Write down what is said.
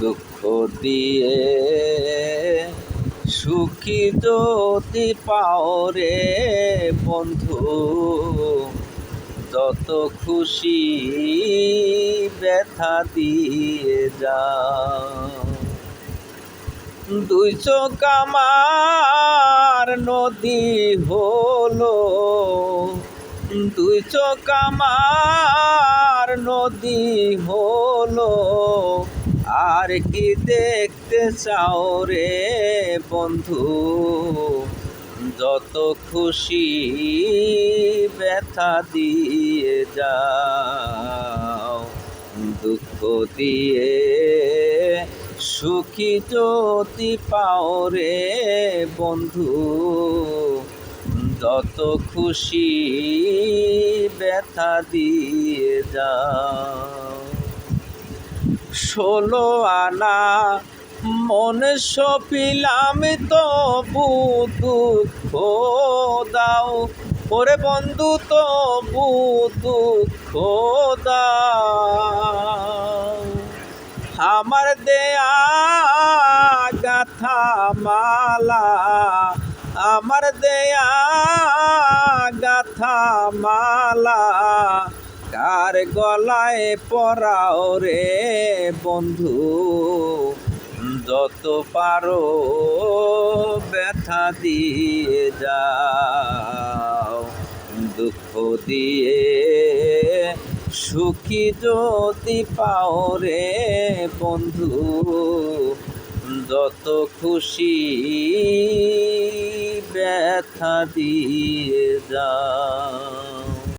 দুঃখ দিয়ে সুখী যদি পাও রে বন্ধু, যত খুশি ব্যথা দিয়ে যাও। দুই চোখ আমার নদী হলো, দুই চোখ আমার নদী হলো, আর কি দেখতে চাও রে বন্ধু, যত খুশি ব্যথা দিয়ে যাও। দুঃখ দিয়ে সুখী যদি পাও রে বন্ধু, যত খুশি ব্যথা দিয়ে যাও। 16 আনা মন সপিলাম তবু দুঃখ দাও, ওরে বন্ধু তবু দুঃখ দাও। আমার দেয়া গাথা মালা, আমার দেয়া গাথা মালা, কার গলায় পরাও রে বন্ধু, যত পারো ব্যথা দিয়ে যাও। দুঃখ দিয়ে সুখী যদি পাও রে বন্ধু, যত খুশি ব্যথা দিয়ে যাও।